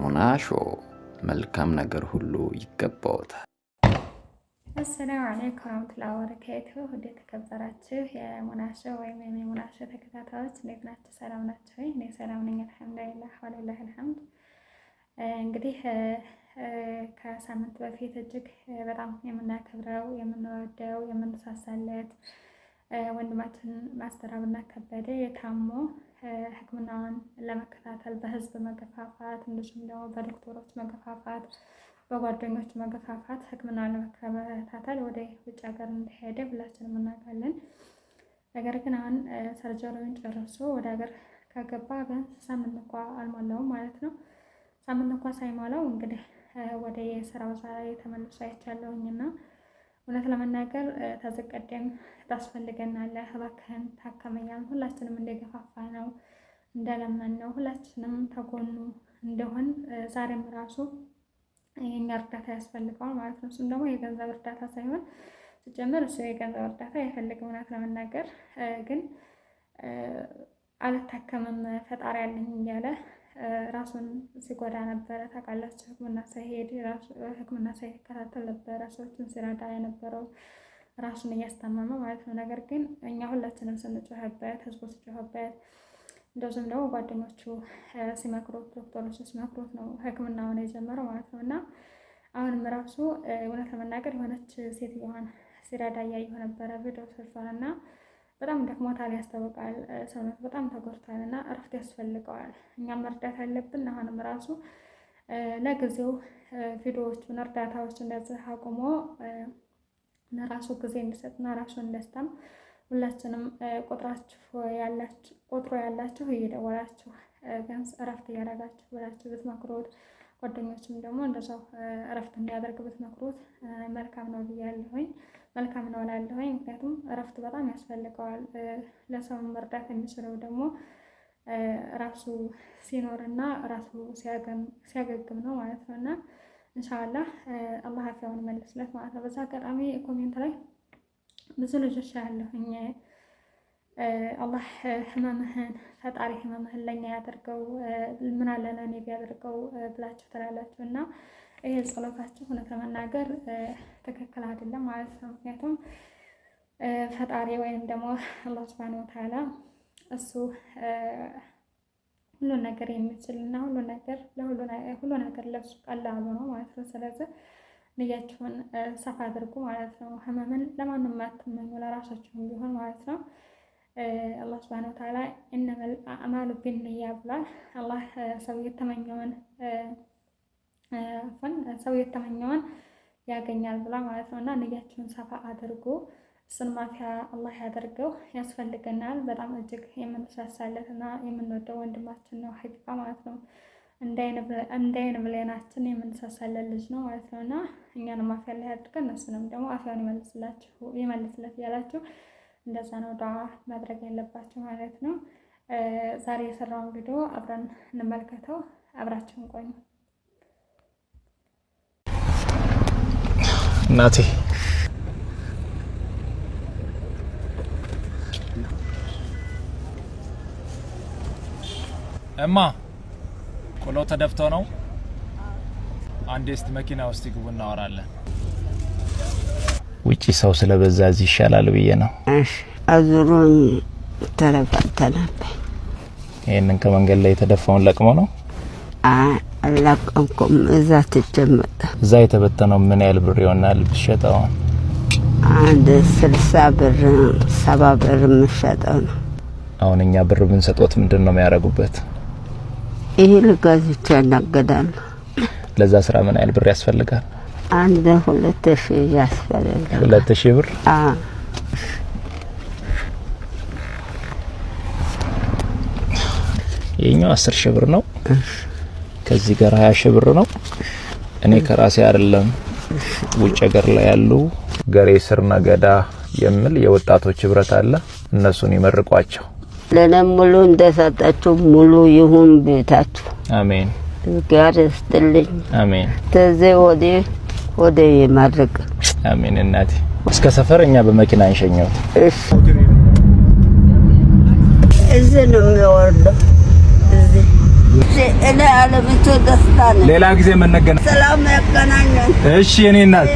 ሙናሾ መልካም ነገር ሁሉ ይገባዎታል። አሰላሙ አለይኩም ወራህመቱላሂ ወበረካቱሁ። ወደ ተከበራችሁ የሙናሾ ወይም የሙናሾ ተከታታዮች እንዴት ናችሁ? ሰላም ናችሁ? እኔ ሰላም ነኝ አልሐምዱሊላህ ወሊላሂ አልሐምድ። እንግዲህ ከሳምንት በፊት እጅግ በጣም የምናከብረው የምንወደው የምንሳሳለት ወንድማችን ማስተር አብነት ከበደ ታሞ ሕክምናውን ለመከታተል በህዝብ መገፋፋት እንደዚሁም ደግሞ በዶክተሮች መገፋፋት በጓደኞች መገፋፋት ሕክምናውን ለመከታተል ወደ ውጭ ሀገር እንደሄደ ሁላችንም እናውቃለን። ነገር ግን አሁን ሰርጀሪውን ጨርሶ ወደ ሀገር ከገባ ቢያንስ ሳምንት እንኳ አልሞላውም ማለት ነው። ሳምንት እንኳ ሳይሞላው እንግዲህ ወደ የስራው ዛሬ ተመልሶ አይቻለሁኝና እውነት ለመናገር ተዘቀደም ታስፈልገናለህ እባክህን ታከመኛል ሁላችንም እንደገፋፋ ነው እንደለመን ነው ሁላችንም ተጎኑ እንደሆን ዛሬም ራሱ የኛ እርዳታ ያስፈልገዋል ማለት ነው። እሱም ደግሞ የገንዘብ እርዳታ ሳይሆን ሲጀምር እሱ የገንዘብ እርዳታ አይፈልግም። እውነት ለመናገር ግን አልታከምም ፈጣሪ ያለኝ እያለ ራሱን ሲጎዳ ነበረ። ታውቃላችሁ ሕክምና ሳይሄድ ሕክምና ሳይከታተል ነበረ ሰዎችን ሲረዳ የነበረው ራሱን እያስታመመ ማለት ነው። ነገር ግን እኛ ሁላችንም ስንጮህበት ህዝቡ ሲጮህበት እንደዚሁም ደግሞ ጓደኞቹ ሲመክሩት ዶክተሮቹ ሲመክሩት ነው ሕክምናውን የጀመረው ማለት ነው። እና አሁንም ራሱ እውነት ለመናገር የሆነች ሴትዮዋን ሲረዳ እያየሁ ነበረ ቪዲዮ ሰርቷል እና በጣም ደክሞታል ያስታውቃል። ሰውነቱ በጣም ተጎድቷል እና እረፍት ያስፈልገዋል። እኛም መርዳት አለብን። አሁንም ራሱ ለጊዜው ቪዲዮዎቹን እርዳታዎች እንደዚህ አቁሞ ለራሱ ጊዜ እንዲሰጥና ራሱ እንዲያስታም ሁላችንም ቁጥሩ ያላችሁ እየደወላችሁ ቢያንስ እረፍት እያደረጋችሁ ብላችሁ ብትመክሩት ጓደኞችም ደግሞ እንደዛው እረፍት እንዲያደርግ ብትመክሩት መልካም ነው ብያለሁኝ። መልካም ነው እላለሁኝ። ምክንያቱም እረፍት በጣም ያስፈልገዋል። ለሰው መርዳት የሚችለው ደግሞ ራሱ ሲኖርና ራሱ ሲያገግም ነው ማለት ነው። እና ኢንሻአላህ አላህ አፊያውን ይመልስለት ማለት ነው። በዛ አጋጣሚ ኮሜንት ላይ ብዙ ልጆች ያለሁኝ አላህ ህመምህን ፈጣሪ ህመምህን ለኛ ያደርገው ምን አለ ለኔ ቢያደርገው ብላችሁ ትላላችሁ እና ይሄ ጸሎታችሁ እውነት ለመናገር ትክክል አይደለም ማለት ነው። ምክንያቱም ፈጣሪ ወይም ደግሞ አላህ ሱብሓነሁ ወተዓላ እሱ ሁሉ ነገር የሚችልና ሁሉ ነገር ለሱ ቀላሉ ነው ማለት ነው። ስለዚህ ንያችሁን ሰፋ አድርጉ ማለት ነው። ህመምን ለማንም አትመኙ ለራሳችሁም ቢሆን ማለት ነው። አላህ ሱብሓነሁ ወተዓላ ኢነመል አዕማሉ ቢንኒያ ብሏል። አላህ ሰው የተመኘውን ያገኛል ብላ ማለት ነው። እና ንያችሁን ሰፋ አድርጉ። እሱን ማፊያ አላህ ያደርገው ያስፈልገናል። በጣም እጅግ የምንሳሳለት እና የምንወደው ወንድማችን ነው ሐቂቃ ማለት ነው። እንዳይን ብሌናችን የምንሳሳለት ልጅ ነው ማለት ነው። እና እኛንም ማፊያ ላይ ያድርገን እነሱንም ደግሞ አፊያውን ይመልስለት ያላችሁ እንደዛ ነው ዱዓ ማድረግ ያለባችሁ ማለት ነው። ዛሬ የሰራውን ቪዲዮ አብረን እንመልከተው። አብራችሁን ቆዩ። እናቴ እማ ቆሎ ተደፍቶ ነው። አንዴ እስቲ መኪና ውስጥ ግቡ እናወራለን። ውጪ ሰው ስለበዛ እዚህ ይሻላል ብዬ ነው። እሺ አዙሩን ተለፋተናል። ይሄንን ከመንገድ ላይ የተደፋውን ለቅሞ ነው? አላቀምኩም። እዛ ተጀመረ። እዛ የተበተነው ምን ያህል ብር ይሆናል ብትሸጠው? አንድ 60 ብር 70 ብር የምሸጠው ነው። አሁን እኛ ብር ብንሰጦት ምንድነው የሚያደርጉበት? ይሄ ልጋዝቻ ያናገዳሉ። ለዛ ስራ ምን ያህል ብር ያስፈልጋል? አንድ 2000 ያስፈልጋል። 2000 ብር? የኛው 10000 ብር ነው። ከዚህ ጋር 20000 ብር ነው። እኔ ከራሴ አይደለም ውጭ ሀገር ላይ ያሉ ገሬ ስር ነገዳ የሚል የወጣቶች ህብረት አለ። እነሱን ይመርቋቸው። ለነም ሙሉ እንደሰጣችሁ ሙሉ ይሁን ቤታችሁ። አሜን። ጋር ይስጥልኝ። አሜን። ተዘይ ወደ ይማርክ። አሜን። እናቴ እስከ ሰፈር እኛ በመኪና እንሸኘው። እሺ እዚህ ነው የሚወርደው። እዚህ እኔ አለምቱ ደስታ ነኝ። ሌላ ጊዜ መነገና ሰላም ያገናኘን። እሺ እኔ እናት